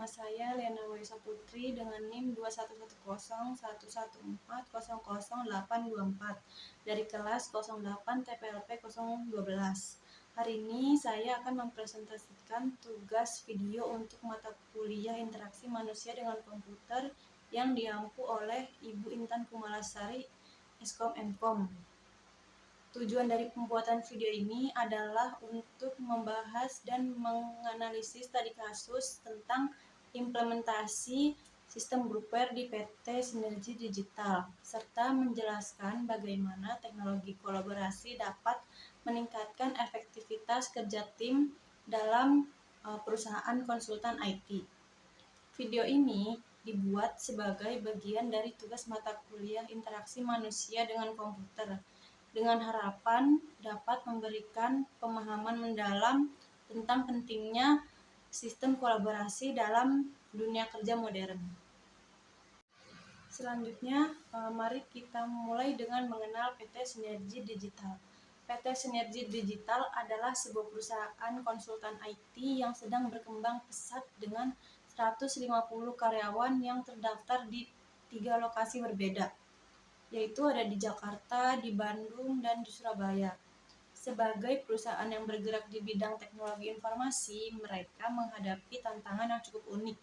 bersama saya Liana Waisa Putri dengan NIM 2110114000824 dari kelas 08 TPLP 012. Hari ini saya akan mempresentasikan tugas video untuk mata kuliah interaksi manusia dengan komputer yang diampu oleh Ibu Intan Kumalasari, Eskom Mkom. Tujuan dari pembuatan video ini adalah untuk membahas dan menganalisis studi kasus tentang implementasi sistem groupware di PT Sinergi Digital, serta menjelaskan bagaimana teknologi kolaborasi dapat meningkatkan efektivitas kerja tim dalam perusahaan konsultan IT. Video ini dibuat sebagai bagian dari tugas mata kuliah interaksi manusia dengan komputer, dengan harapan dapat memberikan pemahaman mendalam tentang pentingnya sistem kolaborasi dalam dunia kerja modern. Selanjutnya, mari kita mulai dengan mengenal PT Sinergi Digital. PT Sinergi Digital adalah sebuah perusahaan konsultan IT yang sedang berkembang pesat dengan 150 karyawan yang terdaftar di 3 lokasi berbeda, yaitu ada di Jakarta, di Bandung, dan di Surabaya. Sebagai perusahaan yang bergerak di bidang teknologi informasi, mereka menghadapi tantangan yang cukup unik.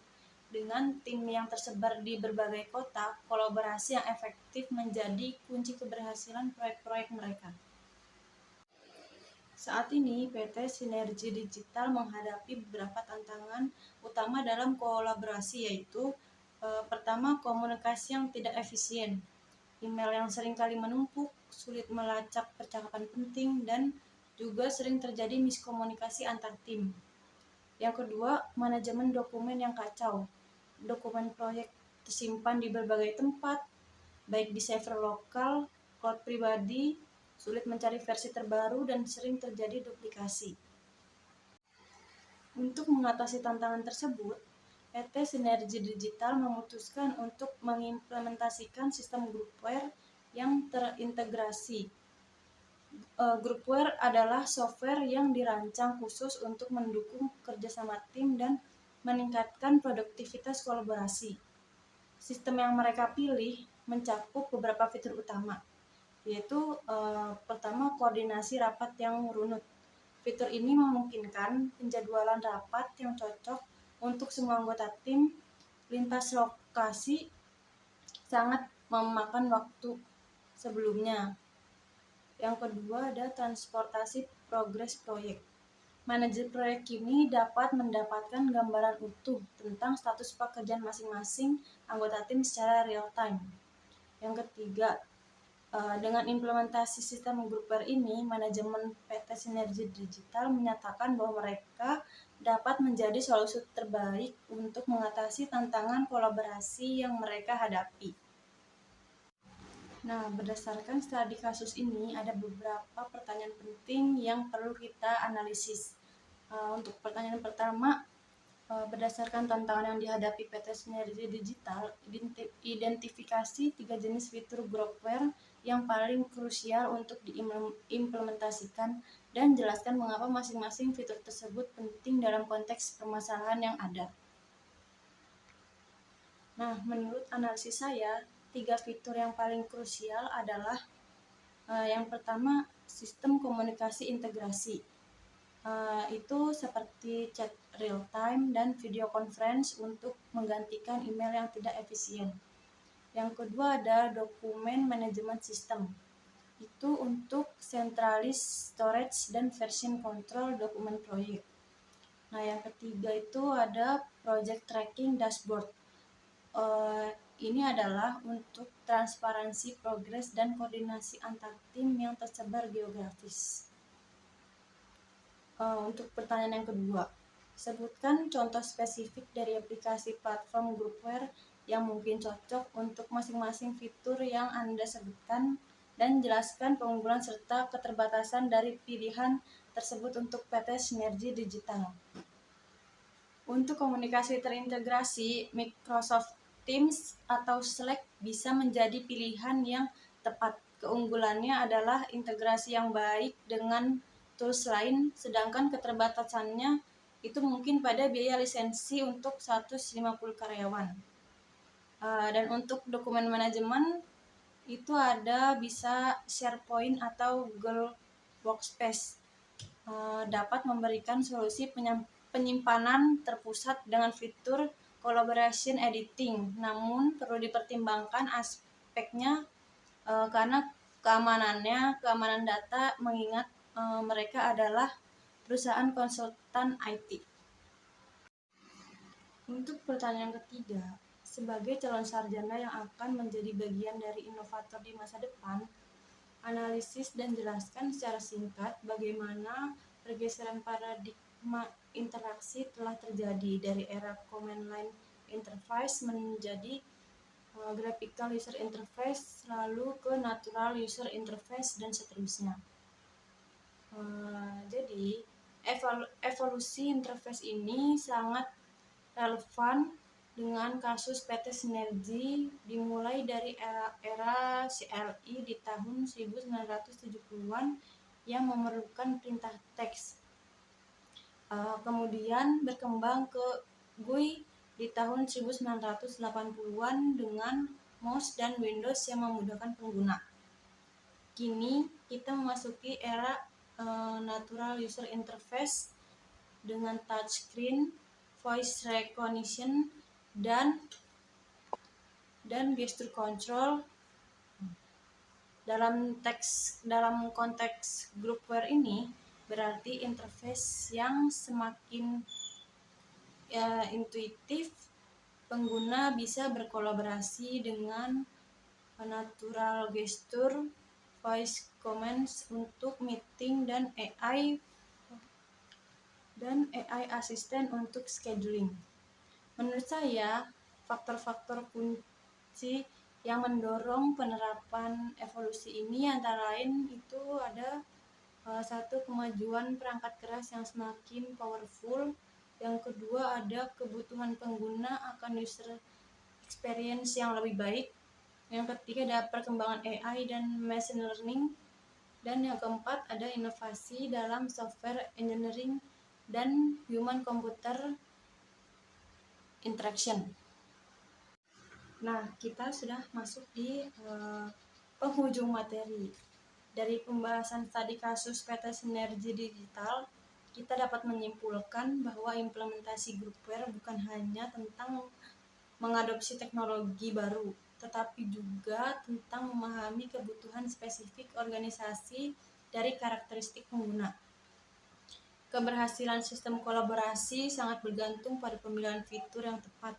Dengan tim yang tersebar di berbagai kota, kolaborasi yang efektif menjadi kunci keberhasilan proyek-proyek mereka. Saat ini, PT Sinergi Digital menghadapi beberapa tantangan utama dalam kolaborasi, yaitu pertama, komunikasi yang tidak efisien. Email yang sering kali menumpuk, sulit melacak percakapan penting, dan juga sering terjadi miskomunikasi antar tim. Yang kedua, manajemen dokumen yang kacau. Dokumen proyek tersimpan di berbagai tempat, baik di server lokal, cloud pribadi, sulit mencari versi terbaru, dan sering terjadi duplikasi. Untuk mengatasi tantangan tersebut, PT Sinergi Digital memutuskan untuk mengimplementasikan sistem groupware yang terintegrasi. Groupware adalah software yang dirancang khusus untuk mendukung kerjasama tim dan meningkatkan produktivitas kolaborasi. Sistem yang mereka pilih mencakup beberapa fitur utama, yaitu pertama, koordinasi rapat yang runut. Fitur ini memungkinkan penjadwalan rapat yang cocok untuk semua anggota tim lintas lokasi, sangat memakan waktu sebelumnya. Yang kedua ada transportasi progres proyek. Manajer proyek ini dapat mendapatkan gambaran utuh tentang status pekerjaan masing-masing anggota tim secara real time. Yang ketiga, dengan implementasi sistem groupware ini, manajemen PT Sinergi Digital menyatakan bahwa mereka dapat menjadi solusi terbaik untuk mengatasi tantangan kolaborasi yang mereka hadapi. Nah, berdasarkan studi kasus ini, ada beberapa pertanyaan penting yang perlu kita analisis. Untuk pertanyaan pertama, berdasarkan tantangan yang dihadapi PT Sinergi Digital, identifikasi 3 jenis fitur groupware yang paling krusial untuk diimplementasikan dan jelaskan mengapa masing-masing fitur tersebut penting dalam konteks permasalahan yang ada. Nah, menurut analisis saya, 3 fitur yang paling krusial adalah yang pertama, sistem komunikasi integrasi. Itu seperti chat real time dan video conference untuk menggantikan email yang tidak efisien. Yang kedua ada dokumen manajemen sistem. Itu untuk centralized storage dan version control dokumen proyek. Nah, yang ketiga itu ada project tracking dashboard. Ini adalah untuk transparansi progres dan koordinasi antar tim yang tersebar geografis. Untuk pertanyaan yang kedua, sebutkan contoh spesifik dari aplikasi platform groupware yang mungkin cocok untuk masing-masing fitur yang Anda sebutkan dan jelaskan keunggulan serta keterbatasan dari pilihan tersebut untuk PT Sinergi Digital. Untuk komunikasi terintegrasi, Microsoft Teams atau Slack bisa menjadi pilihan yang tepat. Keunggulannya adalah integrasi yang baik dengan tools lain, sedangkan keterbatasannya itu mungkin pada biaya lisensi untuk 150 karyawan. Dan untuk dokumen manajemen itu ada bisa SharePoint atau Google Workspace. Dapat memberikan solusi penyimpanan terpusat dengan fitur collaboration editing. Namun perlu dipertimbangkan aspeknya karena keamanan data, mengingat mereka adalah perusahaan konsultan IT. Untuk pertanyaan ketiga, sebagai calon sarjana yang akan menjadi bagian dari inovator di masa depan, analisis dan jelaskan secara singkat bagaimana pergeseran paradigma interaksi telah terjadi dari era command line interface menjadi graphical user interface, lalu ke natural user interface, dan seterusnya. Jadi evolusi interface ini sangat relevan dengan kasus PT Sinergi dimulai dari era CLI di tahun 1970-an yang memerlukan perintah teks. Kemudian berkembang ke GUI di tahun 1980-an dengan mouse dan Windows yang memudahkan pengguna. Kini kita memasuki era natural user interface dengan touchscreen, voice recognition, dan gesture control. Dalam konteks groupware ini berarti interface yang semakin intuitif, pengguna bisa berkolaborasi dengan natural gesture, voice commands untuk meeting, dan AI asisten untuk scheduling. Menurut saya, faktor-faktor kunci yang mendorong penerapan evolusi ini antara lain itu ada satu, kemajuan perangkat keras yang semakin powerful. Yang kedua, ada kebutuhan pengguna akan user experience yang lebih baik. Yang ketiga, ada perkembangan AI dan machine learning. Dan yang keempat, ada inovasi dalam software engineering dan human computer interaction. Nah, kita sudah masuk di penghujung materi. Dari pembahasan tadi kasus PT Sinergi Digital, kita dapat menyimpulkan bahwa implementasi groupware bukan hanya tentang mengadopsi teknologi baru, tetapi juga tentang memahami kebutuhan spesifik organisasi dari karakteristik pengguna. Keberhasilan sistem kolaborasi sangat bergantung pada pemilihan fitur yang tepat,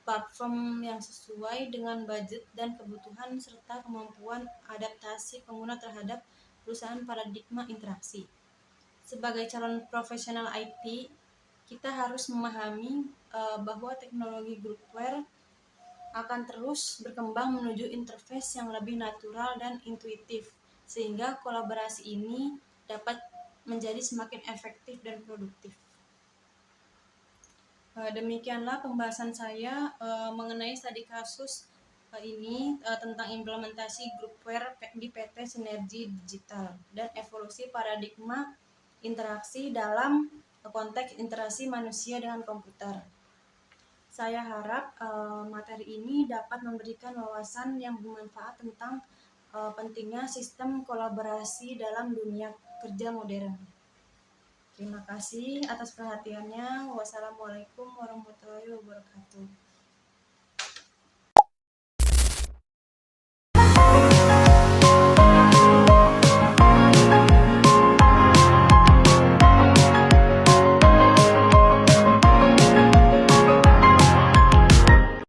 platform yang sesuai dengan budget dan kebutuhan, serta kemampuan adaptasi pengguna terhadap perusahaan paradigma interaksi. Sebagai calon profesional IT, kita harus memahami bahwa teknologi groupware akan terus berkembang menuju interface yang lebih natural dan intuitif, sehingga kolaborasi ini dapat menjadi semakin efektif dan produktif. Demikianlah pembahasan saya mengenai studi kasus ini tentang implementasi groupware di PT Sinergi Digital dan evolusi paradigma interaksi dalam konteks interaksi manusia dengan komputer. Saya harap materi ini dapat memberikan wawasan yang bermanfaat tentang pentingnya sistem kolaborasi dalam dunia kerja modern. Terima kasih atas perhatiannya. Wassalamualaikum warahmatullahi wabarakatuh.